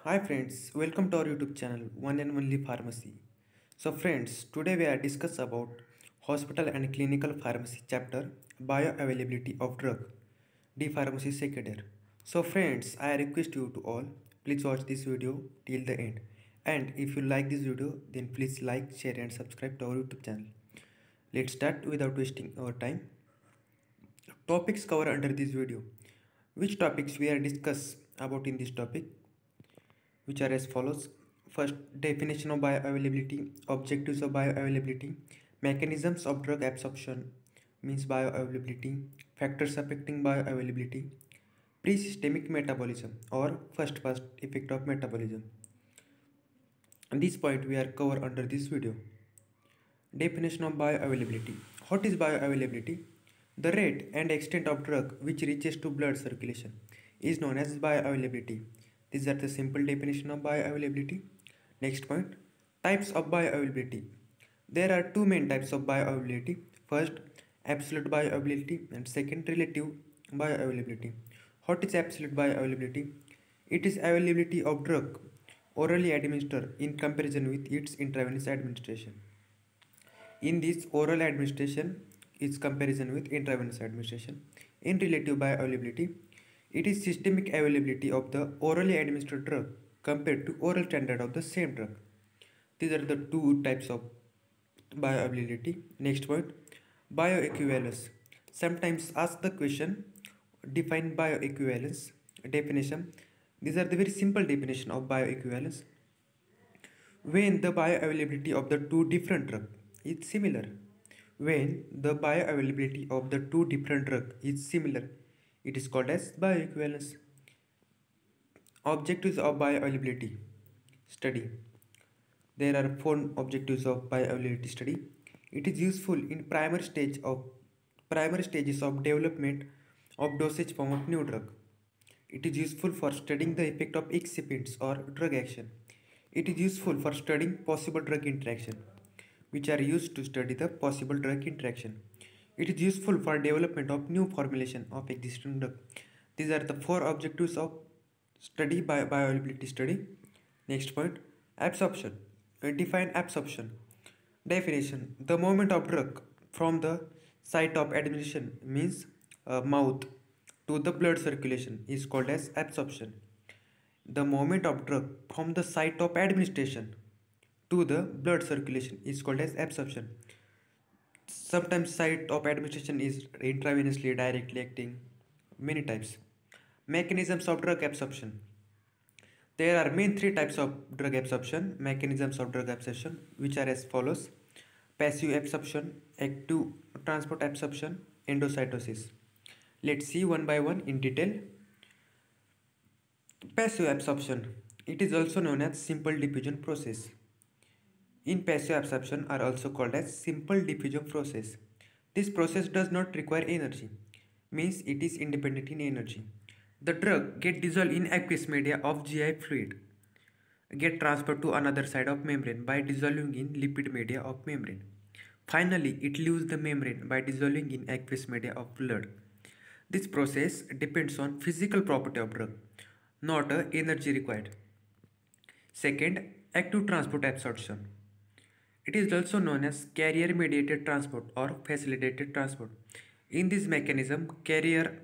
Hi friends, welcome to our YouTube channel One and Only Pharmacy. So friends, today we are discuss about hospital and clinical pharmacy chapter bioavailability of drug D pharmacy second. So friends, I request you to all please watch this video till the end. And if you like this video, then please like, share and subscribe to our YouTube channel. Let's start without wasting our time. Topics covered under this video. Which topics we are discuss about in this topic? Which are as follows. First, definition of bioavailability, objectives of bioavailability, mechanisms of drug absorption means bioavailability, factors affecting bioavailability, pre-systemic metabolism or first effect of metabolism. And this point we are covered under this video. Definition of bioavailability. What is bioavailability? The rate and extent of drug which reaches to blood circulation is known as bioavailability. These are the simple definition of bioavailability. Next point, types of bioavailability. There are two main types of bioavailability. First, absolute bioavailability and second, relative bioavailability. What is absolute bioavailability? It is availability of drug orally administered in comparison with its intravenous administration. In this, oral administration is comparison with intravenous administration. In relative bioavailability, it is systemic availability of the orally administered drug compared to oral standard of the same drug. These are the two types of bioavailability. Next point, bioequivalence. Sometimes ask the question, define bioequivalence. Definition. These are the very simple definition of bioequivalence. When the bioavailability of the two different drug is similar. When the bioavailability of the two different drug is similar, it is called as bioequivalence. Objectives of bioavailability study. There are four objectives of bioavailability study. It is useful in primary stages of development of dosage form of new drug. It is useful for studying the effect of excipients or drug action. It is useful for studying possible drug interaction, which are used to study the possible drug interaction. It is useful for development of new formulation of existing drug. These are the four objectives of study by bioavailability study. Next point, absorption. Define absorption. Definition: the movement of drug from the site of administration means mouth to the blood circulation is called as absorption. The movement of drug from the site of administration to the blood circulation is called as absorption. Sometimes site of administration is intravenously directly acting, many types. Mechanisms of drug absorption. There are main three types of drug absorption, mechanisms of drug absorption, which are as follows: passive absorption, active transport absorption, endocytosis. Let's see one by one in detail. Passive absorption. It is also known as simple diffusion process. In passive absorption are also called as simple diffusion process. This process does not require energy, means it is independent in energy. The drug get dissolved in aqueous media of GI fluid, get transferred to another side of membrane by dissolving in lipid media of membrane. Finally, it leaves the membrane by dissolving in aqueous media of blood. This process depends on physical property of drug, not energy required. Second, active transport absorption. It is also known as carrier mediated transport or facilitated transport. In this mechanism, carrier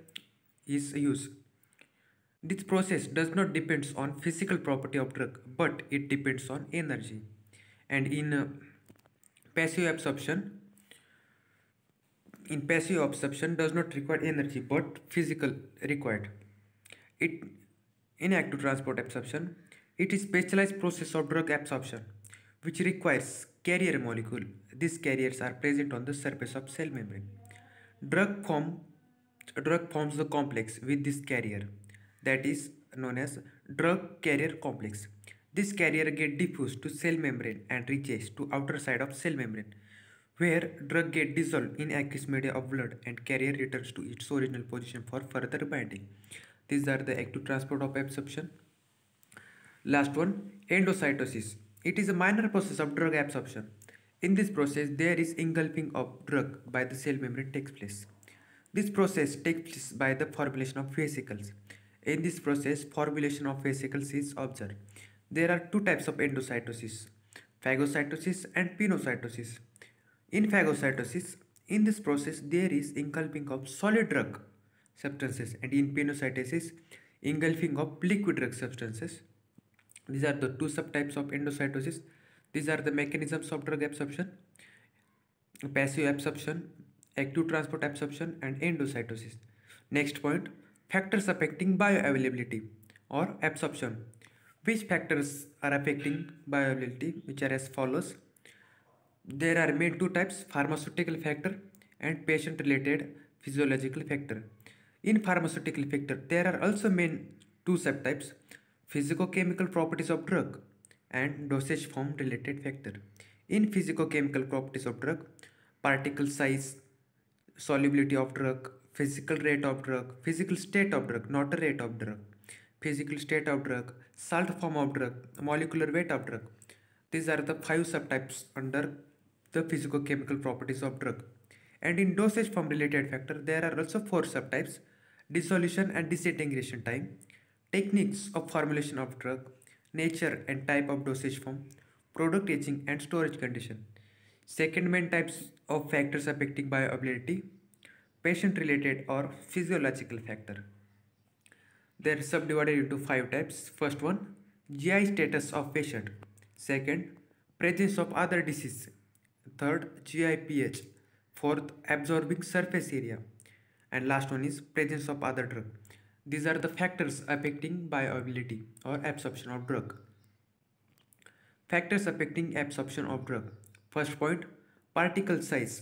is used. This process does not depend on physical property of drug, but it depends on energy. And passive absorption, in passive absorption does not require energy but physical required. It in active transport absorption, it is specialized process of drug absorption which requires carrier molecule. These carriers are present on the surface of cell membrane. Drug form drug forms the complex with this carrier, that is known as drug carrier complex. This carrier get diffused to cell membrane and reaches to outer side of cell membrane where drug get dissolved in aqueous media of blood and carrier returns to its original position for further binding. These are the active transport of absorption. Last one, endocytosis. It is a minor process of drug absorption. In this process, there is engulfing of drug by the cell membrane takes place. This process takes place by the formulation of vesicles. In this process, formulation of vesicles is observed. There are two types of endocytosis, phagocytosis and pinocytosis. In phagocytosis, in this process, there is engulfing of solid drug substances, and in pinocytosis, engulfing of liquid drug substances. These are the two subtypes of endocytosis. These are the mechanisms of drug absorption: passive absorption, active transport absorption, and endocytosis. Next point, factors affecting bioavailability or absorption. Which factors are affecting bioavailability? Which are as follows. There are main two types: pharmaceutical factor and patient related physiological factor. In pharmaceutical factor, there are also main two subtypes: physicochemical properties of drug and dosage form related factor. In physicochemical properties of drug, particle size, solubility of drug, physical rate of drug, physical state of drug, not a rate of drug, physical state of drug, salt form of drug, molecular weight of drug. These are the five subtypes under the physicochemical properties of drug. And in dosage form related factor, there are also four subtypes: dissolution and disintegration time, techniques of formulation of drug, nature and type of dosage form, product aging and storage condition. Second main types of factors affecting bioavailability: patient related or physiological factor. They are subdivided into five types. First one, GI status of patient. Second, presence of other disease. Third, GI pH. Fourth, absorbing surface area. And last one is presence of other drug. These are the factors affecting bioavailability or absorption of drug. Factors affecting absorption of drug. First point, particle size.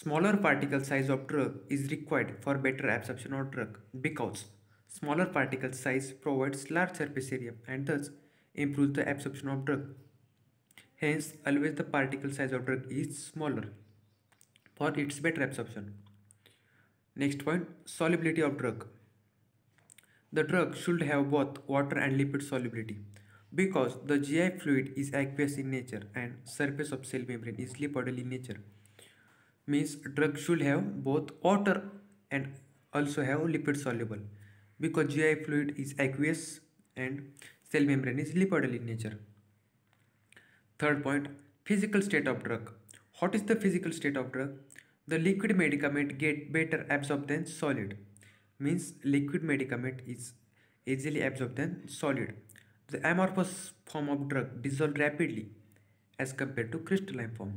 Smaller particle size of drug is required for better absorption of drug because smaller particle size provides large surface area and thus improves the absorption of drug. Hence, always the particle size of drug is smaller for its better absorption. Next point, solubility of drug. The drug should have both water and lipid solubility because the GI fluid is aqueous in nature and surface of cell membrane is lipoidal in nature. Means drug should have both water and also have lipid soluble because GI fluid is aqueous and cell membrane is lipoidal in nature. Third point, physical state of drug. What is the physical state of drug? The liquid medicament get better absorbed than solid. Means liquid medicament is easily absorbed than solid. The amorphous form of drug dissolve rapidly as compared to crystalline form.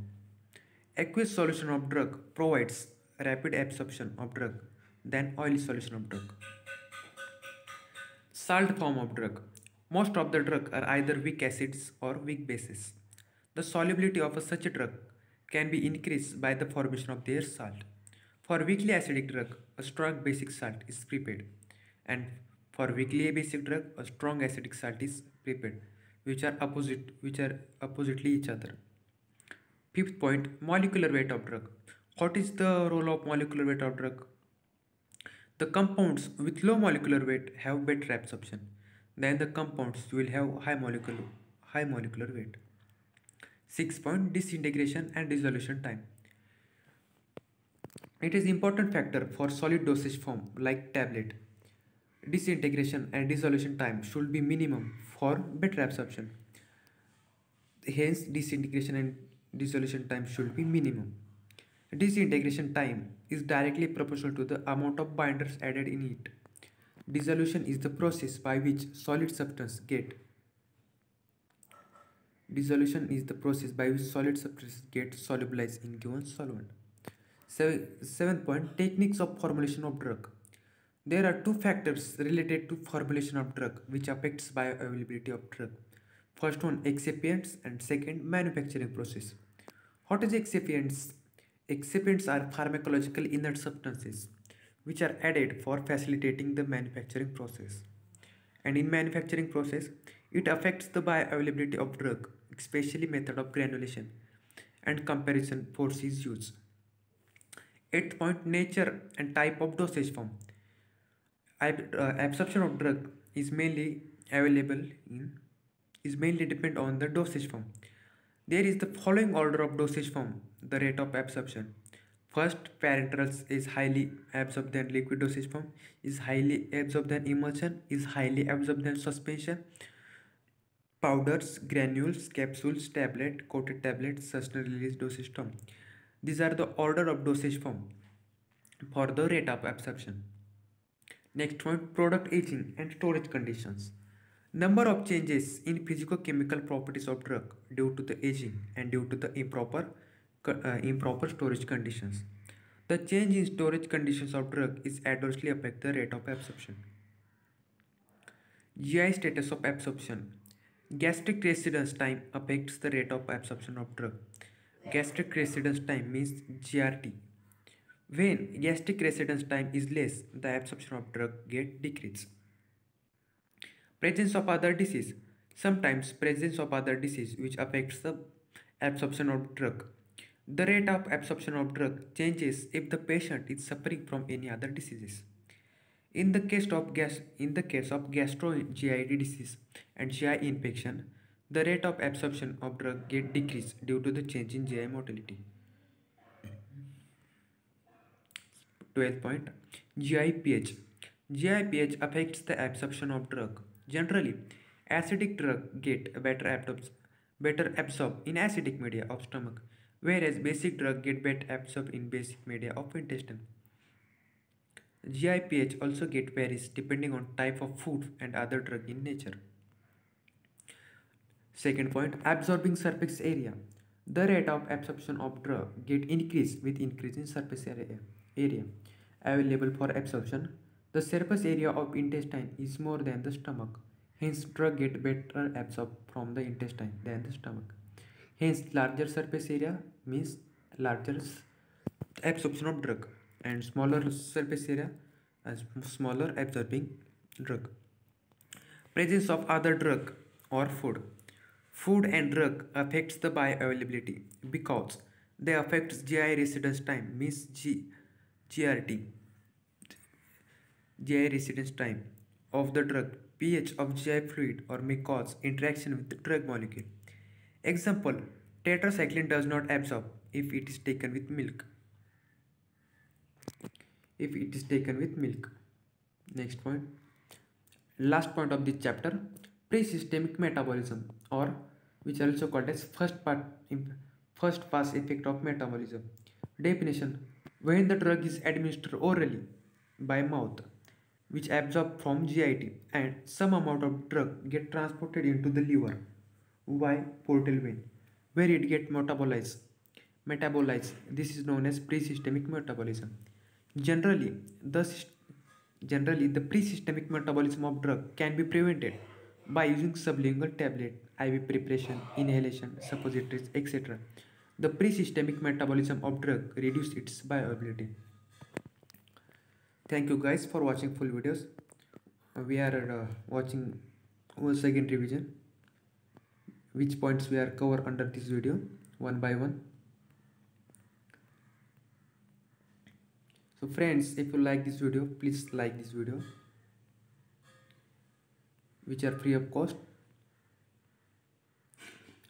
Aqueous solution of drug provides rapid absorption of drug than oily solution of drug. Salt form of drug. Most of the drug are either weak acids or weak bases. The solubility of such a drug can be increased by the formation of their salt. For weakly acidic drug, a strong basic salt is prepared, and for weakly basic drug, a strong acidic salt is prepared, which are oppositely each other. Fifth point, molecular weight of drug. What is the role of molecular weight of drug? The compounds with low molecular weight have better absorption than the compounds will have high molecular weight. Sixth point, disintegration and dissolution time. It is important factor for solid dosage form like tablet. Disintegration and dissolution time should be minimum for better absorption. Hence, disintegration and dissolution time should be minimum. Disintegration time is directly proportional to the amount of binders added in it. Dissolution is the process by which solid substance get solubilized in given solvent. Seventh point, techniques of formulation of drug. There are two factors related to formulation of drug which affects bioavailability of drug. First one, excipients, and second, manufacturing process. What is excipients? Excipients are pharmacological inert substances which are added for facilitating the manufacturing process. And in manufacturing process, it affects the bioavailability of drug, especially method of granulation and comparison force is used. Eighth point, nature and type of dosage form. Absorption of drug is mainly depend on the dosage form. There is the following order of dosage form: the rate of absorption. First, parenterals is highly absorbed than liquid dosage form, is highly absorbed than emulsion, is highly absorbed than suspension, powders, granules, capsules, tablet, coated tablets, sustained release dosage form. These are the order of dosage form for the rate of absorption. Next point, product aging and storage conditions. Number of changes in physicochemical properties of drug due to the aging and due to the improper storage conditions. The change in storage conditions of drug is adversely affect the rate of absorption. GI status of absorption. Gastric residence time affects the rate of absorption of drug. Gastric residence time means GRT. When gastric residence time is less, the absorption of drug get decreased. Presence of other disease. Sometimes presence of other disease which affects the absorption of drug. The rate of absorption of drug changes if the patient is suffering from any other diseases. In the case of gastro-GI disease and GI infection, the rate of absorption of drug get decreased due to the change in GI motility. 12 point, GI pH. GI pH affects the absorption of drug. Generally, acidic drug get better absorbed in acidic media of stomach, whereas basic drug get better absorbed in basic media of intestine. GI pH also get varies depending on type of food and other drug in nature. Second point, absorbing surface area. The rate of absorption of drug get increased with increase in surface area available for absorption. The surface area of intestine is more than the stomach. Hence, drug get better absorbed from the intestine than the stomach. Hence, larger surface area means larger absorption of drug, and smaller surface area as smaller absorbing drug. Presence of other drug or food. Food and drug affects the bioavailability because they affect GI residence time means GRT. GI residence time of the drug, pH of GI fluid, or may cause interaction with the drug molecule. Example, tetracycline does not absorb if it is taken with milk. Next point, last point of this chapter, pre-systemic metabolism, or which are also called as first pass effect of metabolism. Definition: when the drug is administered orally by mouth, which absorb from GIT, and some amount of drug get transported into the liver by portal vein, where it get metabolized. This is known as pre-systemic metabolism. Generally, the pre-systemic metabolism of drug can be prevented by using sublingual tablet, IV preparation, inhalation, suppositories, etc. The pre-systemic metabolism of drug reduces its bioavailability. Thank you guys for watching full videos. We are watching once again revision, which points we are cover under this video one by one. So friends, if you like this video, please like this video, which are free of cost.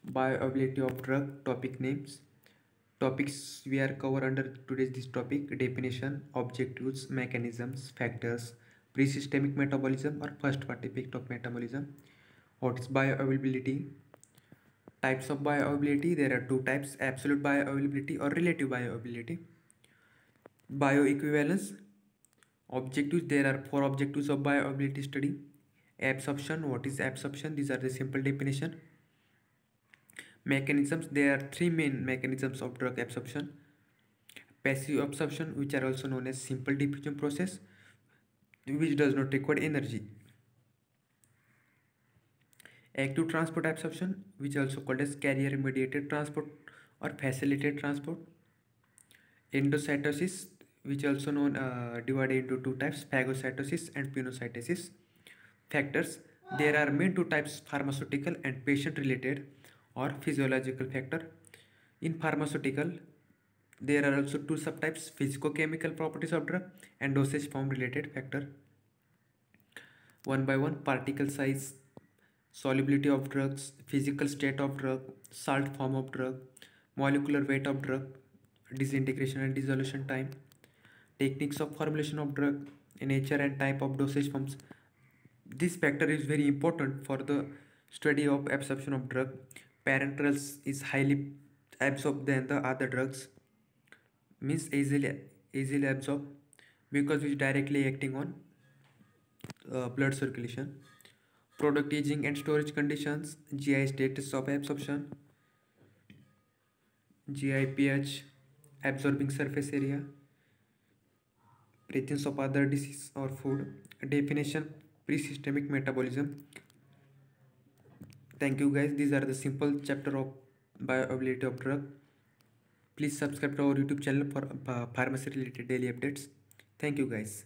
Bioavailability of drug, topic names. Topics we are cover under today's this topic: definition, objectives, mechanisms, factors, pre-systemic metabolism or first part effect of metabolism. What is bioavailability? Types of bioavailability, there are two types: absolute bioavailability or relative bioavailability. Bioequivalence. Objectives, there are four objectives of bioavailability study. Absorption, what is absorption? These are the simple definition. Mechanisms, there are three main mechanisms of drug absorption: passive absorption, which are also known as simple diffusion process, which does not require energy; active transport absorption, which is also called as carrier mediated transport or facilitated transport; endocytosis, which also known divided into two types: phagocytosis and pinocytosis. Factors, there are main two types: pharmaceutical and patient related or physiological factor. In pharmaceutical, there are also two subtypes: physicochemical properties of drug and dosage form related factor. One by one: particle size, solubility of drugs, physical state of drug, salt form of drug, molecular weight of drug, disintegration and dissolution time, techniques of formulation of drug, nature and type of dosage forms. This factor is very important for the study of absorption of drug. Parenterals is highly absorbed than the other drugs, means easily absorbed because it's directly acting on blood circulation. Product aging and storage conditions, GI status of absorption, GI pH, absorbing surface area, presence of other disease or food, definition, pre-systemic metabolism. Thank you guys. These are the simple chapter of bioavailability of drug. Please subscribe to our YouTube channel for pharmacy related daily updates. Thank you guys.